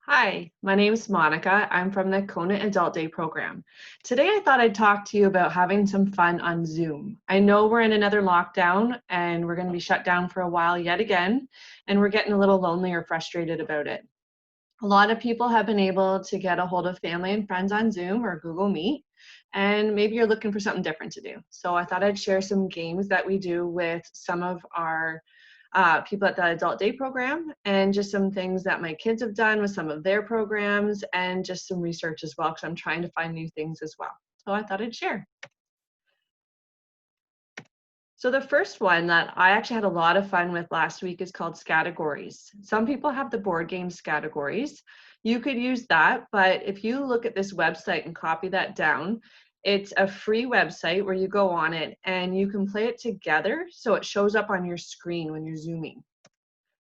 Hi, my name is Monica. I'm from the Kona Adult Day program. Today I thought I'd talk to you about having some fun on Zoom. I know we're in another lockdown and we're going to be shut down for a while yet again, and we're getting a little lonely or frustrated about it. A lot of people have been able to get a hold of family and friends on Zoom or Google Meet, and maybe you're looking for something different to do. So I thought I'd share some games that we do with some of our people at the Adult Day program, and just some things that my kids have done with some of their programs, and just some research as well, because I'm trying to find new things as well. So I thought I'd share. So the first one that I actually had a lot of fun with last week is called SCATTERGORIES. Some people have the board game SCATTERGORIES. You could use that, but if you look at this website and copy that down, it's a free website where you go on it and you can play it together so it shows up on your screen when you're zooming.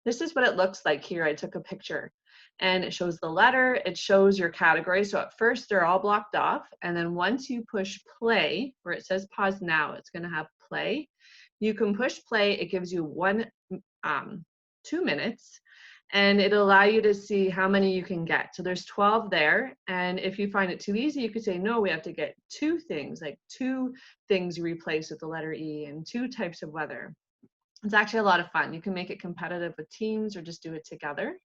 This is what it looks like here. I took a picture and it shows the letter, it shows your category. So at first they're all blocked off, and then once you push play, where it says pause now, it's going to have play. You can push play, it gives you 2 minutes, and it'll allow you to see how many you can get. So there's 12 there, and if you find it too easy, you could say, no, we have to get 2 things, like 2 things you replace with the letter E and 2 types of weather. It's actually a lot of fun. You can make it competitive with teams or just do it together.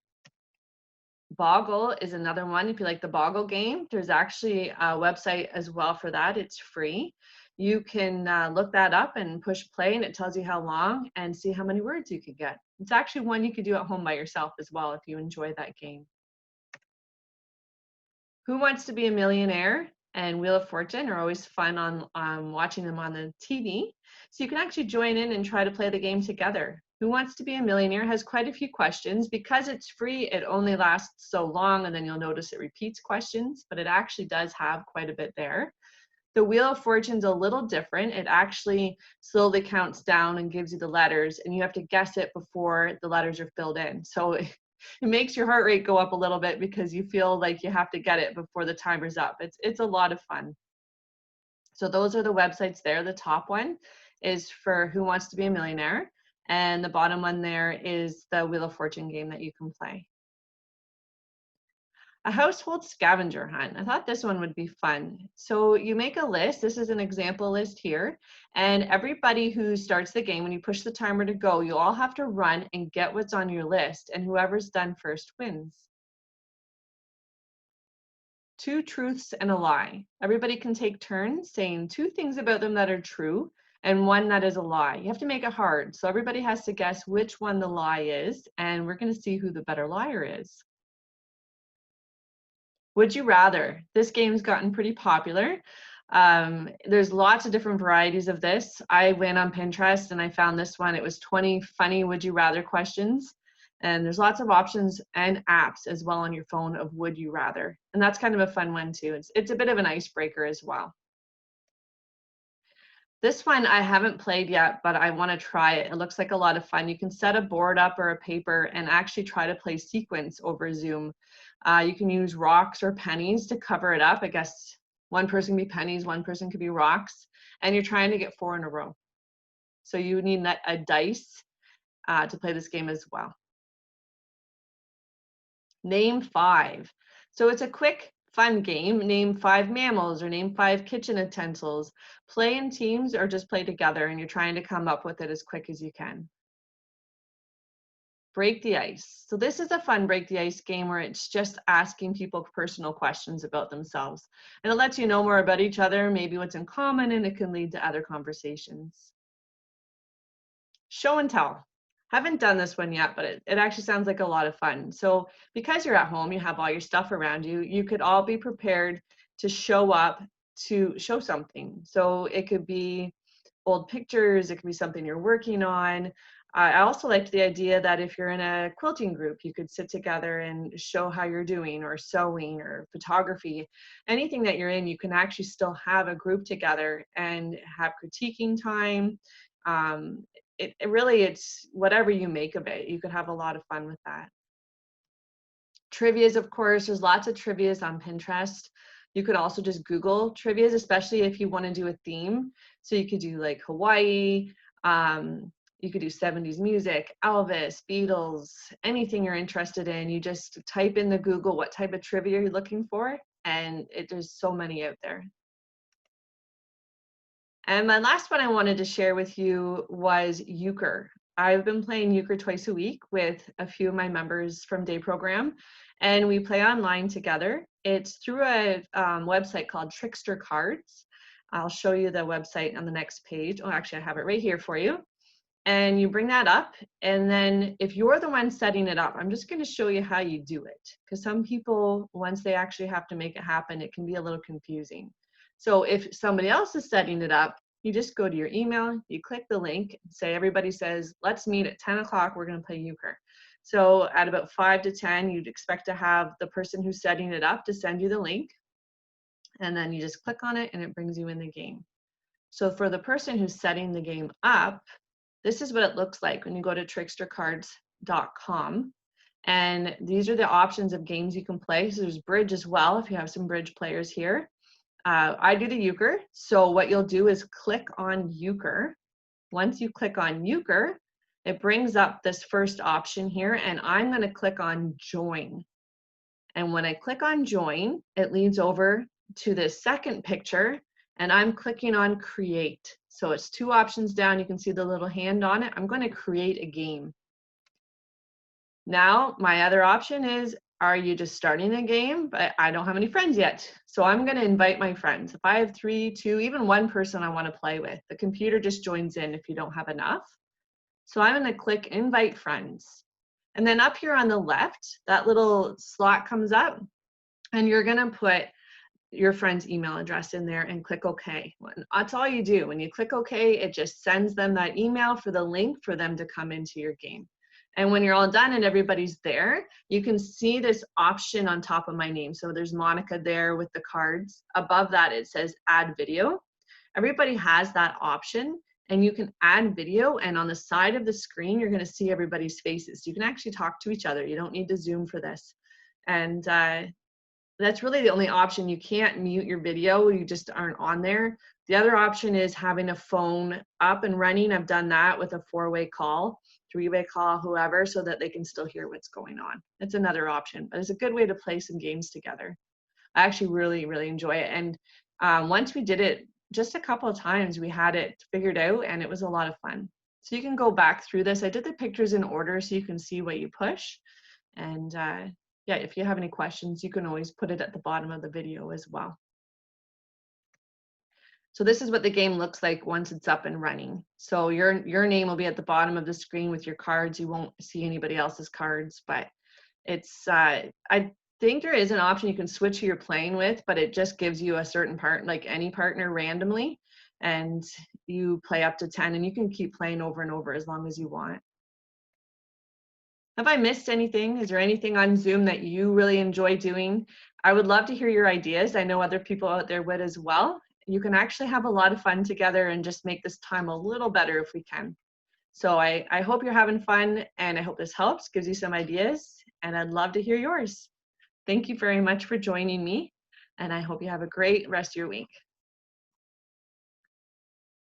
Boggle is another one. If you like the Boggle game, there's actually a website as well for that. It's free. You can look that up and push play, and it tells you how long and see how many words you could get. It's actually one you could do at home by yourself as well if you enjoy that game. Who Wants to Be a Millionaire and Wheel of Fortune are always fun on watching them on the TV. So you can actually join in and try to play the game together. Who Wants to Be a Millionaire has quite a few questions. Because it's free, it only lasts so long, and then you'll notice it repeats questions, but it actually does have quite a bit there. The Wheel of Fortune's a little different. It actually slowly counts down and gives you the letters, and you have to guess it before the letters are filled in. So it makes your heart rate go up a little bit because you feel like you have to get it before the timer's up. It's a lot of fun. So those are the websites there. The top one is for Who Wants to Be a Millionaire, and the bottom one there is the Wheel of Fortune game that you can play. A household scavenger hunt. I thought this one would be fun. So you make a list. This is an example list here. And everybody who starts the game, when you push the timer to go, you all have to run and get what's on your list. And whoever's done first wins. 2 truths and a lie. Everybody can take turns saying 2 things about them that are true and 1 that is a lie. You have to make it hard. So everybody has to guess which one the lie is. And we're going to see who the better liar is. Would you rather? This game's gotten pretty popular. There's lots of different varieties of this. I went on Pinterest and I found this one. It was 20 funny would you rather questions. And there's lots of options and apps as well on your phone of would you rather. And that's kind of a fun one too. It's a bit of an icebreaker as well. This one I haven't played yet, but I want to try it. It looks like a lot of fun. You can set a board up or a paper and actually try to play sequence over Zoom. You can use rocks or pennies to cover it up. I guess one person can be pennies, one person could be rocks, and you're trying to get 4 in a row. So you need a dice to play this game as well. Name 5. So it's a quick, fun game. Name 5 mammals or name 5 kitchen utensils. Play in teams or just play together, and you're trying to come up with it as quick as you can. Break the ice. So this is a fun break the ice game where it's just asking people personal questions about themselves. And it lets you know more about each other, maybe what's in common, and it can lead to other conversations. Show and tell. Haven't done this one yet, but it actually sounds like a lot of fun. So because you're at home, you have all your stuff around you, you could all be prepared to show up to show something. So it could be old pictures, it could be something you're working on. I also liked the idea that if you're in a quilting group, you could sit together and show how you're doing, or sewing or photography. Anything that you're in, you can actually still have a group together and have critiquing time. It's whatever you make of it. You could have a lot of fun with that. Trivias, of course, there's lots of trivias on Pinterest. You could also just Google trivias, especially if you want to do a theme. So you could do like Hawaii. You could do 70s music, Elvis, Beatles, anything you're interested in. You just type in the Google what type of trivia you're looking for, and there's so many out there. And my last one I wanted to share with you was euchre. I've been playing euchre twice a week with a few of my members from day program, and we play online together. It's through a website called Trickster Cards. I'll show you the website on the next page. Oh, actually, I have it right here for you. And you bring that up, and then if you're the one setting it up, I'm just going to show you how you do it, because some people, once they actually have to make it happen, it can be a little confusing. So if somebody else is setting it up, you just go to your email, you click the link, say everybody says, let's meet at 10 o'clock, we're going to play euchre. So at about 5 to 10, you'd expect to have the person who's setting it up to send you the link, and then you just click on it and it brings you in the game. So for the person who's setting the game up, this is what it looks like when you go to trickstercards.com. And these are the options of games you can play. So there's bridge as well, if you have some bridge players here. I do the euchre. So what you'll do is click on euchre. Once you click on euchre, it brings up this first option here, and I'm going to click on join. And when I click on join, it leads over to the second picture, and I'm clicking on create. So it's 2 options down. You can see the little hand on it. I'm going to create a game. Now, my other option is, are you just starting a game? But I don't have any friends yet. So I'm going to invite my friends. If I have 3, 2, even 1 person I want to play with, the computer just joins in if you don't have enough. So I'm going to click invite friends. And then up here on the left, that little slot comes up, and you're going to put your friend's email address in there and click OK. That's all you do. When you click OK, it just sends them that email for the link for them to come into your game. And when you're all done and everybody's there, you can see this option on top of my name. So there's Monica there with the cards. Above that, it says add video. Everybody has that option, and you can add video, and on the side of the screen, you're going to see everybody's faces. You can actually talk to each other. You don't need to Zoom for this. And that's really the only option. You can't mute your video. You just aren't on there. The other option is having a phone up and running. I've done that with a 4-way call, 3-way call, whoever, so that they can still hear what's going on. It's another option, but it's a good way to play some games together. I actually really, really enjoy it. And once we did it just a couple of times, we had it figured out, and it was a lot of fun. So you can go back through this. I did the pictures in order so you can see what you push. And yeah, if you have any questions, you can always put it at the bottom of the video as well. So this is what the game looks like once it's up and running. So your name will be at the bottom of the screen with your cards. You won't see anybody else's cards, but it's, I think there is an option you can switch who you're playing with, but it just gives you a certain part, like any partner randomly, and you play up to 10, and you can keep playing over and over as long as you want. Have I missed anything? Is there anything on Zoom that you really enjoy doing? I would love to hear your ideas. I know other people out there would as well. You can actually have a lot of fun together and just make this time a little better if we can. So I hope you're having fun, and I hope this helps, gives you some ideas, and I'd love to hear yours. Thank you very much for joining me, and I hope you have a great rest of your week.